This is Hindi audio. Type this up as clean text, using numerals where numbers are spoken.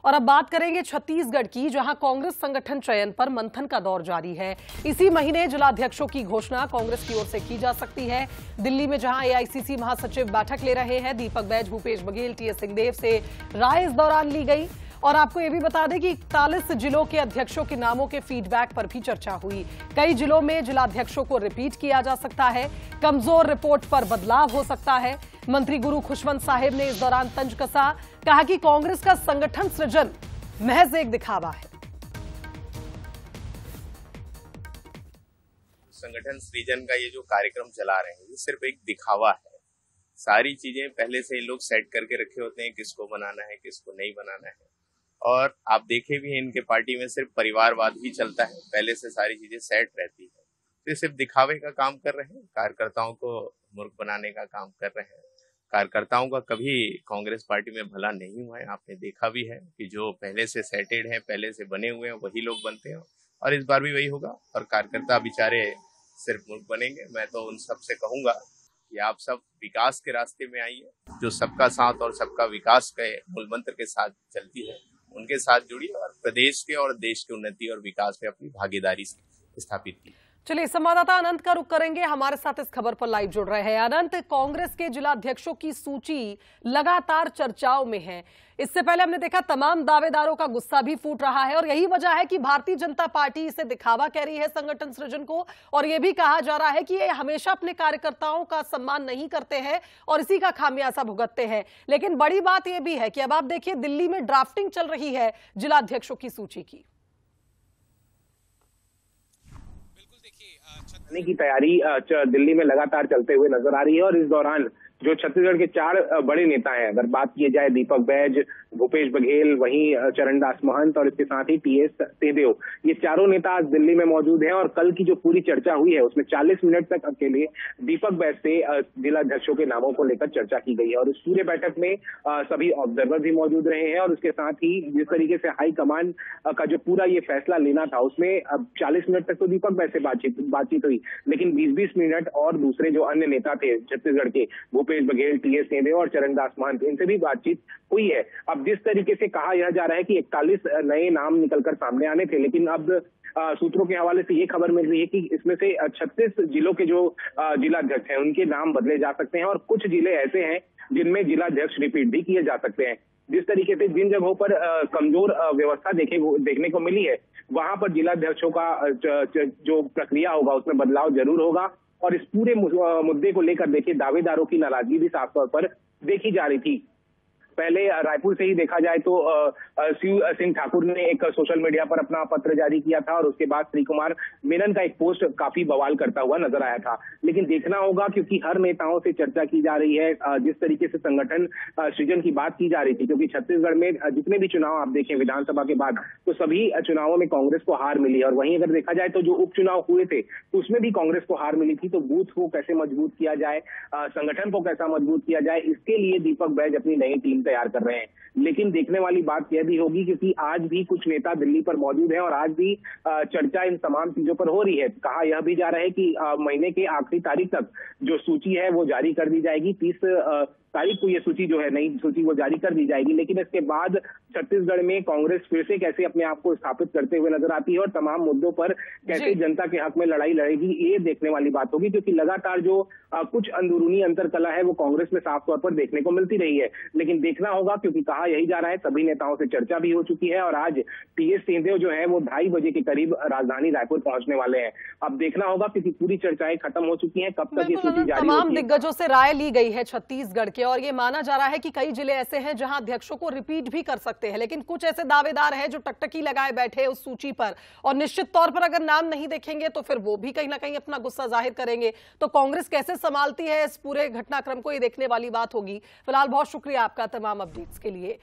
और अब बात करेंगे छत्तीसगढ़ की, जहां कांग्रेस संगठन चयन पर मंथन का दौर जारी है। इसी महीने जिलाध्यक्षों की घोषणा कांग्रेस की ओर से की जा सकती है। दिल्ली में जहां एआईसीसी महासचिव बैठक ले रहे हैं, दीपक बैज, भूपेश बघेल, टीएस सिंहदेव से राय इस दौरान ली गई। और आपको यह भी बता दें कि 41 जिलों के अध्यक्षों के नामों के फीडबैक पर भी चर्चा हुई। कई जिलों में जिलाध्यक्षों को रिपीट किया जा सकता है, कमजोर रिपोर्ट पर बदलाव हो सकता है। मंत्री गुरु खुशवंत साहिब ने इस दौरान तंज कसा, कहा कि कांग्रेस का संगठन सृजन महज एक दिखावा है। संगठन सृजन का ये जो कार्यक्रम चला रहे हैं, ये सिर्फ एक दिखावा है। सारी चीजें पहले से इन लोग सेट करके रखे होते हैं, किसको बनाना है, किसको नहीं बनाना है। और आप देखे भी हैं, इनके पार्टी में सिर्फ परिवारवाद ही चलता है, पहले से सारी चीजें सेट रहती है। तो सिर्फ दिखावे का काम कर रहे हैं, कार्यकर्ताओं को मूर्ख बनाने का काम कर रहे हैं। कार्यकर्ताओं का कभी कांग्रेस पार्टी में भला नहीं हुआ है। आपने देखा भी है कि जो पहले से सेटेड हैं, पहले से बने हुए हैं, वही लोग बनते हैं, और इस बार भी वही होगा। और कार्यकर्ता बेचारे सिर्फ मूर्ख बनेंगे। मैं तो उन सब से कहूंगा कि आप सब विकास के रास्ते में आइए, जो सबका साथ और सबका विकास के मूल मंत्र के साथ चलती है, उनके साथ जुड़िए और प्रदेश के और देश की उन्नति और विकास में अपनी भागीदारी स्थापित की। चलिए, संवाददाता अनंत का रुख करेंगे, हमारे साथ इस खबर पर लाइव जुड़ रहे हैं। अनंत, कांग्रेस के जिलाध्यक्षों की सूची लगातार चर्चाओं में है। इससे पहले हमने देखा तमाम दावेदारों का गुस्सा भी फूट रहा है, और यही वजह है कि भारतीय जनता पार्टी इसे दिखावा कह रही है संगठन सृजन को। और यह भी कहा जा रहा है कि ये हमेशा अपने कार्यकर्ताओं का सम्मान नहीं करते हैं और इसी का खामियाजा भुगतते हैं। लेकिन बड़ी बात यह भी है कि अब आप देखिए, दिल्ली में ड्राफ्टिंग चल रही है जिलाध्यक्षों की सूची की। की तैयारी दिल्ली में लगातार चलते हुए नजर आ रही है। और इस दौरान जो छत्तीसगढ़ के 4 बड़े नेता हैं, अगर बात की जाए, दीपक बैज, भूपेश बघेल, वहीं चरणदास महंत और इसके साथ ही टीएस सिंहदेव, ये चारों नेता आज दिल्ली में मौजूद हैं। और कल की जो पूरी चर्चा हुई है, उसमें 40 मिनट तक अकेले दीपक बैज से जिलाध्यक्षों के नामों को लेकर चर्चा की गई है। और इस पूरे बैठक में सभी ऑब्जर्वर भी मौजूद रहे हैं। और उसके साथ ही जिस तरीके से हाईकमान का जो पूरा ये फैसला लेना था, उसमें अब 40 मिनट तक तो दीपक बैज से बातचीत हुई, लेकिन 20-20 मिनट और दूसरे जो अन्य नेता थे छत्तीसगढ़ के, भूपेश बघेल, टीएस सिंहदेव और चरणदास महंत, इनसे भी बातचीत हुई है। अब जिस तरीके से कहा यह जा रहा है कि 41 नए नाम निकलकर सामने आने थे, लेकिन अब सूत्रों के हवाले से ये खबर मिल रही है कि इसमें से 36 जिलों के जो जिलाध्यक्ष हैं, उनके नाम बदले जा सकते हैं। और कुछ जिले ऐसे हैं जिनमें जिलाध्यक्ष रिपीट भी किए जा सकते हैं। जिस तरीके से जिन जगहों पर कमजोर व्यवस्था देखने को मिली है, वहां पर जिलाध्यक्षों का जो प्रक्रिया होगा, उसमें बदलाव जरूर होगा। और इस पूरे मुद्दे को लेकर देखिए, दावेदारों की नाराजगी भी साफ तौर पर देखी जा रही थी। पहले रायपुर से ही देखा जाए तो शिव सिंह ठाकुर ने एक सोशल मीडिया पर अपना पत्र जारी किया था, और उसके बाद श्री कुमार मेनन का एक पोस्ट काफी बवाल करता हुआ नजर आया था। लेकिन देखना होगा, क्योंकि हर नेताओं से चर्चा की जा रही है, जिस तरीके से संगठन सृजन की बात की जा रही थी, क्योंकि छत्तीसगढ़ में जितने भी चुनाव आप देखें विधानसभा के बाद, तो सभी चुनावों में कांग्रेस को हार मिली। और वहीं अगर देखा जाए तो जो उपचुनाव हुए थे, उसमें भी कांग्रेस को हार मिली थी। तो बूथ को कैसे मजबूत किया जाए, संगठन को कैसा मजबूत किया जाए, इसके लिए दीपक बैज अपनी नई टीम तैयार कर रहे हैं। लेकिन देखने वाली बात यह भी होगी, क्योंकि आज भी कुछ नेता दिल्ली पर मौजूद हैं और आज भी चर्चा इन तमाम चीजों पर हो रही है। कहा यह भी जा रहा है कि महीने के आखिरी तारीख तक जो सूची है वो जारी कर दी जाएगी। 30 तारीख को ये सूची जो है, नई सूची, वो जारी कर दी जाएगी। लेकिन इसके बाद छत्तीसगढ़ में कांग्रेस फिर से कैसे अपने आप को स्थापित करते हुए नजर आती है और तमाम मुद्दों पर कैसे जनता के हक में लड़ाई लड़ेगी, ये देखने वाली बात होगी। क्योंकि लगातार जो कुछ अंदरूनी अंतरकला है, वो कांग्रेस में साफ तौर पर देखने को मिलती रही है। लेकिन देखना होगा, क्योंकि कहा यही जा रहा है, सभी नेताओं से चर्चा भी हो चुकी है। और आज टीएस सिंहदेव जो है वो 2:30 बजे के करीब राजधानी रायपुर पहुंचने वाले हैं। अब देखना होगा, क्योंकि पूरी चर्चाएं खत्म हो चुकी है, कब तक ये सूची जारी होगी। तमाम दिग्गजों से राय ली गई है छत्तीसगढ़ के, और ये माना जा रहा है कि कई जिले ऐसे हैं जहां अध्यक्षों को रिपीट भी कर सकते हैं। लेकिन कुछ ऐसे दावेदार हैं जो टकटकी लगाए बैठे उस सूची पर, और निश्चित तौर पर अगर नाम नहीं देखेंगे तो फिर वो भी कहीं ना कहीं अपना गुस्सा जाहिर करेंगे। तो कांग्रेस कैसे संभालती है इस पूरे घटनाक्रम को, ये देखने वाली बात होगी। फिलहाल बहुत शुक्रिया आपका तमाम अपडेट्स के लिए।